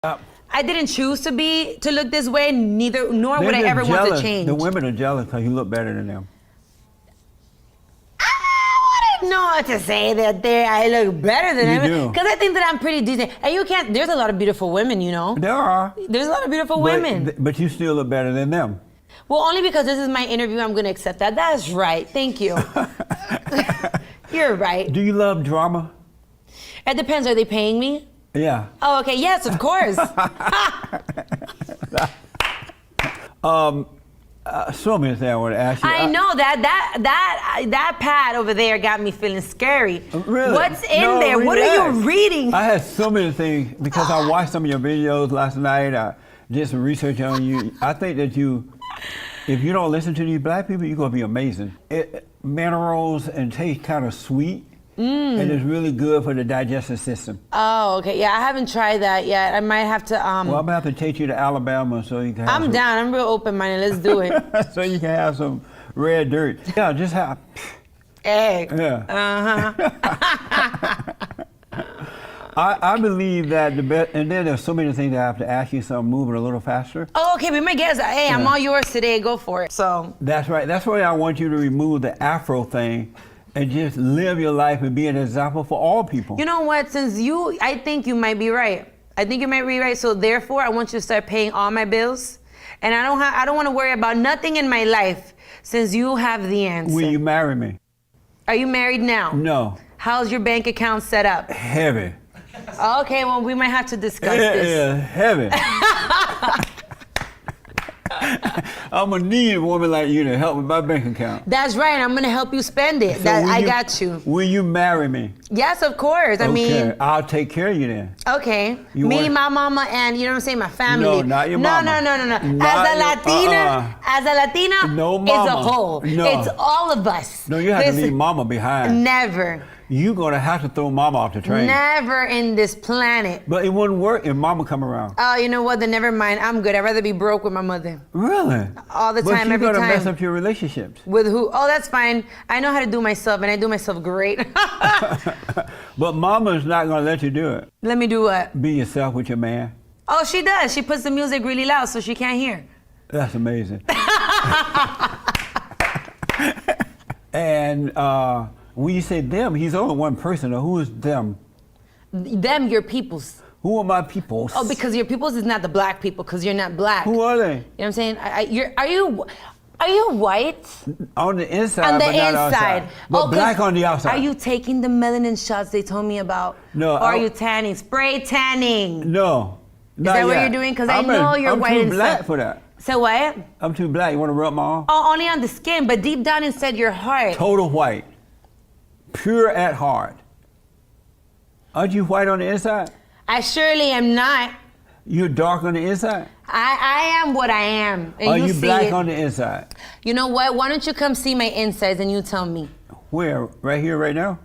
I didn't choose to look this way, nor would I ever want to change. The women are jealous because you look better than them. I wouldn't know what to say that I look better than them. Because I think that I'm pretty decent. And you can't, there's a lot of beautiful women, you know. There are. There's a lot of beautiful women. But you still look better than them. Well, only because this is my interview, I'm going to accept that. That's right. Thank you. You're right. Do you love drama? It depends. Are they paying me? Yeah. Oh, okay. Yes, of course. So many things I want to ask you. I know that pad over there got me feeling scary. Really? What's in there? What are you reading? I had so many things because I watched some of your videos last night. I did some research on you. I think that if you don't listen to these black people, you're going to be amazing. Minerals and taste kind of sweet. And it's really good for the digestive system. Oh, okay. Yeah, I haven't tried that yet. I might have to. Well, I'm gonna have to take you to Alabama so you can. I'm down. I'm real open-minded. Let's do it. So you can have some red dirt. Yeah, just have. Egg. Yeah. I believe that the best, and then there's so many things I have to ask you, so I'm moving a little faster. Oh, okay. Be my guest. Hey, I'm all yours today. Go for it. So. That's right. That's why I want you to remove the Afro thing. And just live your life and be an example for all people. You know what? I think you might be right. I think you might be right. So therefore, I want you to start paying all my bills, and I don't want to worry about nothing in my life since you have the answer. Will you marry me? Are you married now? No. How's your bank account set up? Heavy. Okay, well, we might have to discuss this. Yeah, heavy. I'm gonna need a woman like you to help with my bank account. That's right. I'm gonna help you spend it. I got you. Will you marry me? Yes, of course. I mean, I'll take care of you then. Okay. My mama, and you know what I'm saying, my family. No, not your mama. No. As a Latina, no mama. It's a whole. No. It's all of us. No, you have to leave mama behind. Never. You're gonna have to throw mama off the train. Never in this planet. But it wouldn't work if mama come around. Oh, you know what? Then never mind. I'm good. I'd rather be broke with my mother. Really? All the time, every time. But you're gonna mess up your relationships. With who? Oh, that's fine. I know how to do myself, and I do myself great. But mama's not gonna let you do it. Let me do what? Be yourself with your man. Oh, she does. She puts the music really loud so she can't hear. That's amazing. And when you say them, he's only one person. Who is them? Them, your peoples. Who are my peoples? Oh, because your peoples is not the black people, because you're not black. Who are they? You know what I'm saying? Are you white? On the inside, on the but not outside. But black on the outside. Are you taking the melanin shots they told me about? No. Or are you tanning? Spray tanning? No. Is that what you're doing? Because I know you're white inside. I'm too black for that. So what? I'm too black. You want to rub my arm? Oh, only on the skin, but deep down inside your heart. Total white. Pure at heart. Aren't you white on the inside? I surely am not. You're dark on the inside? I am what I am. And are you black it. on the inside? You know what? Why don't you come see my insides and you tell me? Where? Right here, right now?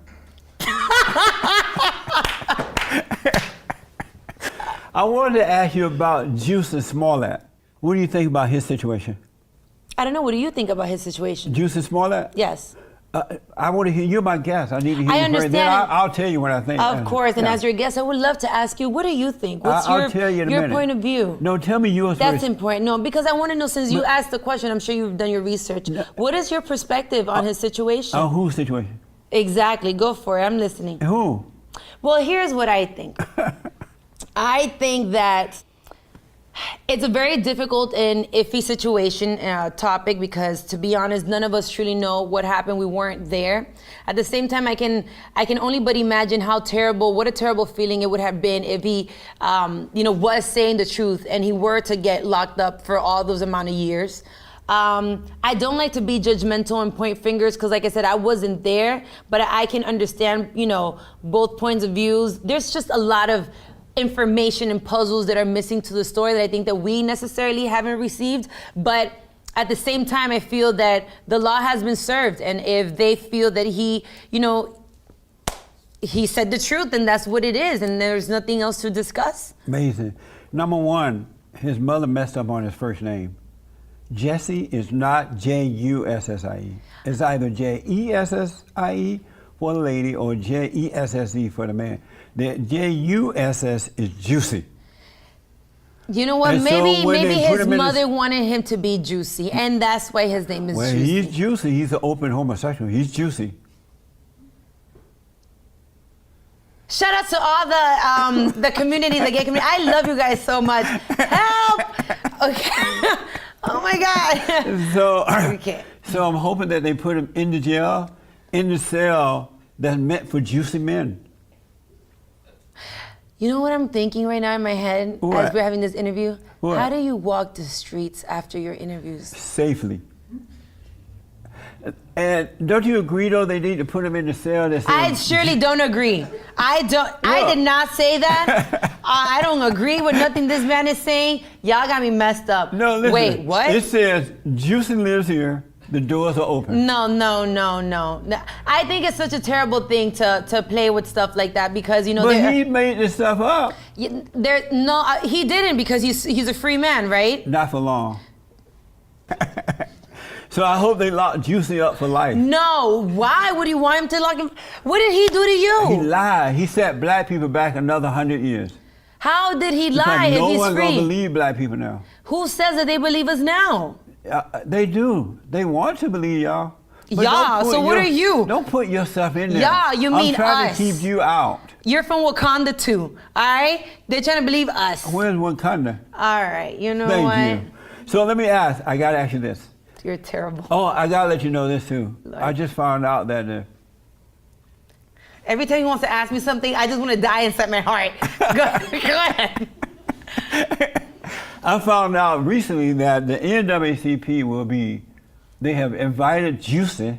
I wanted to ask you about Jussie Smollett. What do you think about his situation? I don't know. What do you think about his situation? Jussie Smollett? Yes. I want to hear, you're my guest. I need to hear I you understand. Then I'll tell you what I think. Of course, and as your guest, I would love to ask you, what do you think? What's I'll tell you in a your minute. point of view? No, tell me yours That's first. important. No, because I want to know, since you asked the question, I'm sure you've done your research. What is your perspective on his situation? On whose situation? Exactly. Go for it. I'm listening. Who? Well, here's what I think. I think that it's a very difficult and iffy situation topic because, to be honest, none of us truly know what happened. We weren't there. At the same time, I can only but imagine what a terrible feeling it would have been if he, was saying the truth and he were to get locked up for all those amount of years. I don't like to be judgmental and point fingers because, like I said, I wasn't there, but I can understand, both points of views. There's just a lot of information and puzzles that are missing to the story that I think that we necessarily haven't received. But at the same time, I feel that the law has been served. And if they feel that he said the truth, then that's what it is. And there's nothing else to discuss. Amazing. Number one, his mother messed up on his first name. Jesse is not Jussie. It's eitherJessie for the lady or Jesse for the man. The Juss is juicy. You know what? And so Maybe when maybe they put his him in mother wanted him to be juicy, and that's why his name is Well, Juicy. he's juicy. He's an open homosexual. He's juicy. Shout out to all the community, the gay community. I love you guys so much. Help! Okay. Oh my God. So, Okay. so I'm hoping that they put him in the jail, in the cell that's meant for juicy men. You know what I'm thinking right now in my head What? as we're having this interview? What? How do you walk the streets after your interviews? Safely. And don't you agree, though, they need to put him in the cell that says... I surely don't agree. I did not say that. I don't agree with nothing this man is saying. Y'all got me messed up. No, listen. Wait, what? It says, Juicy lives here, the doors are open. No. I think it's such a terrible thing to play with stuff like that because, you know, But he made this stuff up. he didn't because he's a free man, right? Not for long. So I hope they lock Juicy up for life. No, why would you want him to lock him? What did he do to you? He lied. He set black people back another 100 years. How did he Because lie if no he's one's free? gonna believe black people now. Who says that they believe us now? They do. They want to believe y'all. But Yeah, don't put so what are you? Don't put yourself in there. Yeah, you mean I'm trying us. to keep you out. You're from Wakanda too, all right? They're trying to believe us. Where's Wakanda? All right, you know Thank what? you. So let me ask. I gotta ask you this. You're terrible. Oh, I gotta let you know this too. Lord. I just found out that Every time he wants to ask me something, I just want to die inside my heart. Go ahead. I found out recently that the NAACP they have invited Juicy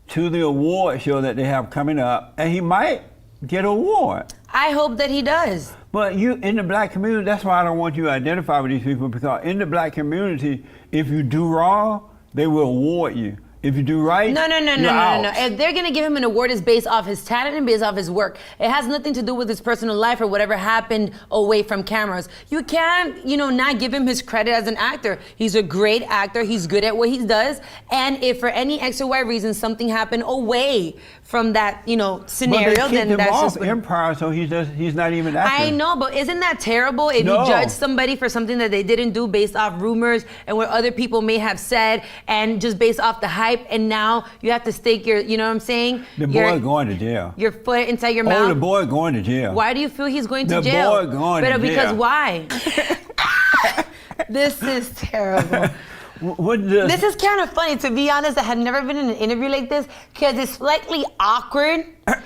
to the award show that they have coming up, and he might get an award. I hope that he does. But you, in the black community, that's why I don't want you to identify with these people, because in the black community, if you do wrong, they will award you. If you do right, No. you're out. If they're gonna give him an award, it's based off his talent and based off his work. It has nothing to do with his personal life or whatever happened away from cameras. You can't, not give him his credit as an actor. He's a great actor. He's good at what he does. And if for any X or Y reason something happened away from that, scenario, but they then kicked him that's off just what- Empire, so he's not even acting. I know, but isn't that terrible if No. you judge somebody for something that they didn't do based off rumors and what other people may have said and just based off the hype, and now you have to stake your, you know what I'm saying? The boy going to jail. Your foot inside your Oh, mouth. the boy going to jail. Why do you feel he's going to The jail? boy going to Because jail. why? This is terrible. This is kind of funny, to be honest. I had never been in an interview like this because it's slightly awkward,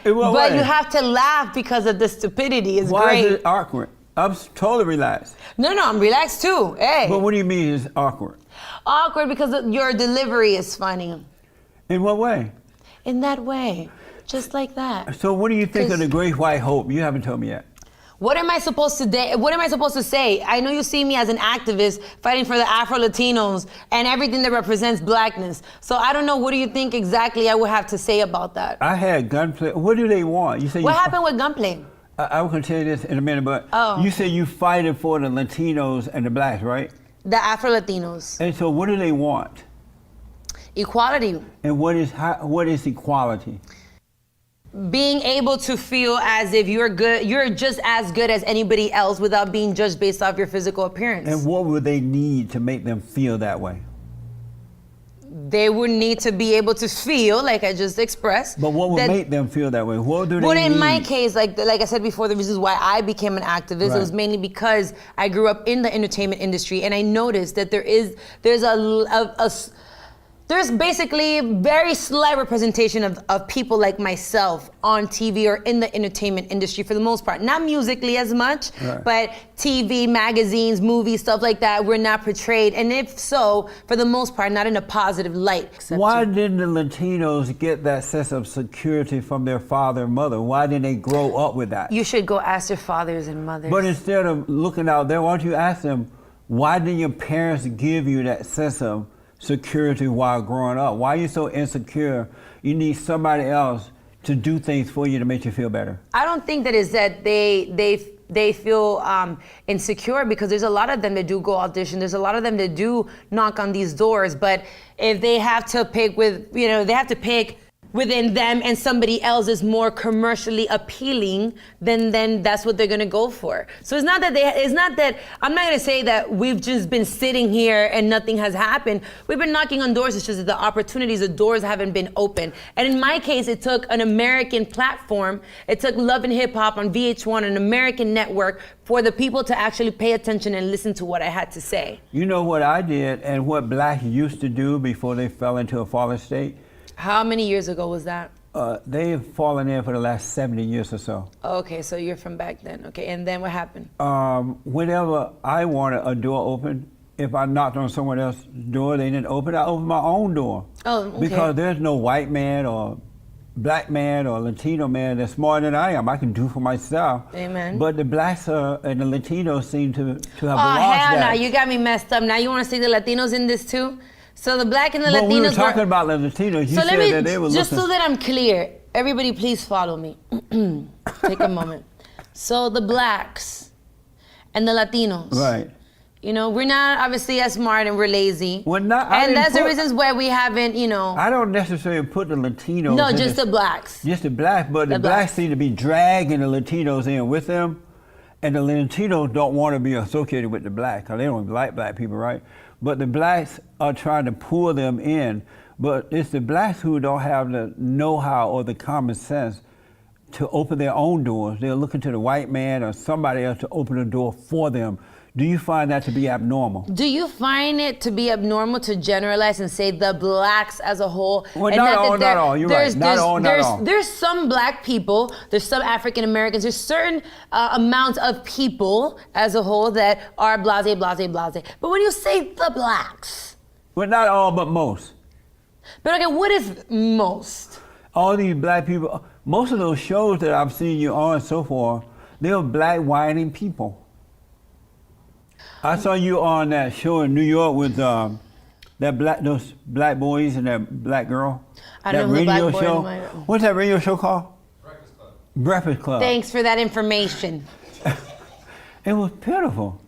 In what but way? you have to laugh because of the stupidity. It's Why great. is it awkward? I'm totally relaxed. No, I'm relaxed too. Hey. But what do you mean it's awkward? Awkward because your delivery is funny. In what way? In that way. Just like that. So what do you think of 'Cause- the Great White Hope? You haven't told me yet. What am I supposed to say? I know you see me as an activist fighting for the Afro-Latinos and everything that represents blackness. So I don't know, what do you think exactly I would have to say about that? I had gunplay. What do they want? You say What you, happened with gunplay? I was going to tell you this in a minute, but Oh. you say you fighting for the Latinos and the blacks, right? The Afro-Latinos. And so what do they want? Equality. And what is equality? Being able to feel as if you're just as good as anybody else without being judged based off your physical appearance. And what would they need to make them feel that way? They would need to be able to feel, like I just expressed. But what would that- make them feel that way? What do they Well, need? in my case, like I said before, the reasons why I became an activist, Right. it was mainly because I grew up in the entertainment industry, and I noticed that there's basically very slight representation of people like myself on TV or in the entertainment industry for the most part. Not musically as much, Right. but TV, magazines, movies, stuff like that, we're not portrayed. And if so, for the most part, not in a positive light. Except Why didn't the Latinos get that sense of security from their father and mother? Why didn't they grow up with that? You should go ask your fathers and mothers. But instead of looking out there, why don't you ask them, why didn't your parents give you that sense of security while growing up? Why are you so insecure? You need somebody else to do things for you to make you feel better. I don't think that is that they feel insecure, because there's a lot of them that do go audition. There's a lot of them that do knock on these doors. But if they have to pick within them and somebody else is more commercially appealing, then that's what they're gonna go for. So it's not that I'm not gonna say that we've just been sitting here and nothing has happened. We've been knocking on doors. It's just that the opportunities, the doors haven't been open. And in my case, it took an American platform. It took Love and Hip Hop on VH1, an American network, for the people to actually pay attention and listen to what I had to say. You know what I did and what blacks used to do before they fell into a fallen state? How many years ago was that? They've fallen in for the last 70 years or so. Okay, so you're from back then. Okay, and then what happened? Whenever I wanted a door open, if I knocked on someone else's door, they didn't open, I opened my own door. Oh, okay. Because there's no white man or black man or Latino man that's smarter than I am. I can do for myself. Amen. But the blacks and the Latinos seem to have Oh, lost hell that. no, you got me messed up. Now you want to see the Latinos in this too? So the black and the But Latinos we were talking about the Latinos. You so said let me, that they were just looking. so that I'm clear, everybody please follow me. Take a moment. So the blacks and the Latinos. Right. You know, we're not obviously as smart and we're lazy. Well, not, I and didn't that's the put- reasons why we haven't, you know. I don't necessarily put the Latinos No, in just the blacks. Just the blacks, but the The blacks blacks. seem to be dragging the Latinos in with them, and the Latinos don't want to be associated with the blacks because they don't like black people, right? But the blacks are trying to pull them in, but it's the blacks who don't have the know-how or the common sense to open their own doors. They're looking to the white man or somebody else to open the door for them. Do you find that to be abnormal? Do you find it to be abnormal to generalize and say the blacks as a whole? Well, and not that all, there- not all. You're right. there's- Not there's- all, not there's- all. There's some black people, there's some African Americans, there's certain amounts of people as a whole that are blase, blase, blase. But when you say the blacks, Well, not all, but most. but okay, what is most? All these black people, most of those shows that I've seen you on so far, they're black whining people. I saw you on that show in New York with those black boys and that black girl. I that don't know who the radio black boy show. and my- What's that radio show called? Breakfast Club. Breakfast Club. Thanks for that information. It was pitiful.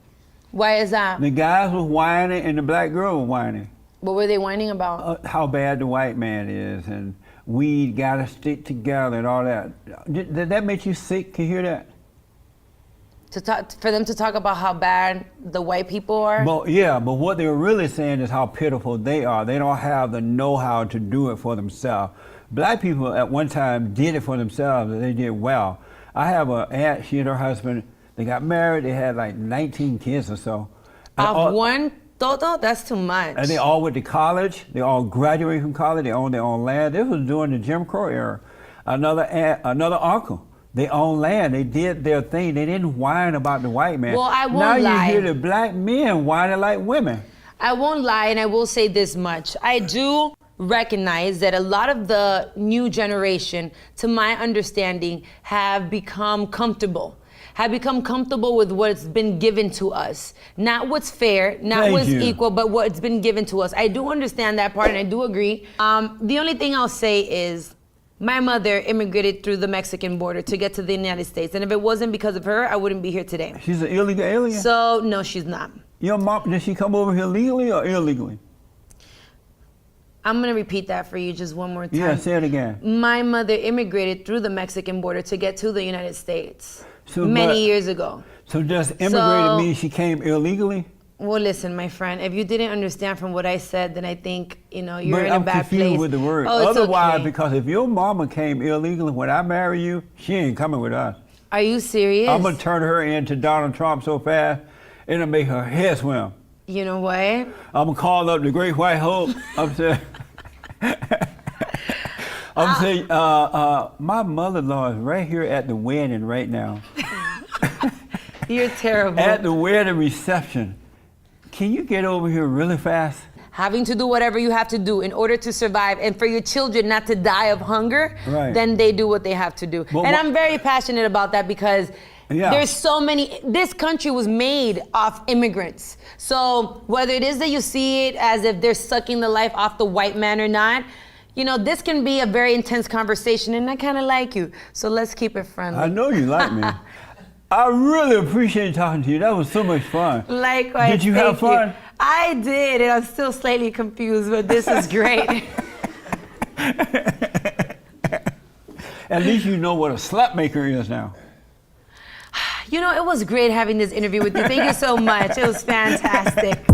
Why is that? The guys were whining and the black girl was whining. What were they whining about? How bad the white man is and we gotta stick together and all that. Did that make you sick to hear that? For them to talk about how bad the white people are? But yeah, but what they're really saying is how pitiful they are. They don't have the know-how to do it for themselves. Black people at one time did it for themselves and they did well. I have an aunt, she and her husband, they got married, they had like 19 kids or so. And Of one toto? That's too much. And they all went to college, they all graduated from college, they owned their own land. This was during the Jim Crow era. Another aunt, another uncle, they owned land, they did their thing, they didn't whine about the white man. Well, I won't now lie. you hear the black men whining like women. I won't lie, and I will say this much. I do recognize that a lot of the new generation, to my understanding, have become comfortable with what's been given to us. Not what's fair, not Thank what's you. equal, but what's been given to us. I do understand that part, and I do agree. The only thing I'll say is, my mother immigrated through the Mexican border to get to the United States, and if it wasn't because of her, I wouldn't be here today. She's an illegal alien? So, no, she's not. Your mom, did she come over here legally or illegally? I'm gonna repeat that for you just one more time. Yeah, say it again. My mother immigrated through the Mexican border to get to the United States So, many but- years ago. So does immigrated So- mean she came illegally? Well, listen, my friend, if you didn't understand from what I said, then I think, you're But in a I'm bad confused place. with the word. Oh, it's Otherwise, okay. because if your mama came illegally when I marry you, she ain't coming with us. Are you serious? I'm gonna turn her into Donald Trump so fast, it'll make her head swim. You know what? I'm gonna call up the Great White Hope. I'm saying, I'm saying, my mother-in-law is right here at the wedding right now. You're terrible. At the wedding reception. Can you get over here really fast? Having to do whatever you have to do in order to survive and for your children not to die of hunger, Right. then they do what they have to do. But and wha- I'm very passionate about that because Yeah. there's so many, this country was made off immigrants. So whether it is that you see it as if they're sucking the life off the white man or not, this can be a very intense conversation and I kind of like you. So let's keep it friendly. I know you like me. I really appreciate talking to you. That was so much fun. Likewise. Did you have thank fun? I did, and I'm still slightly confused, but this is great. At least you know what a slut maker is now. You know, it was great having this interview with you. Thank you so much. It was fantastic.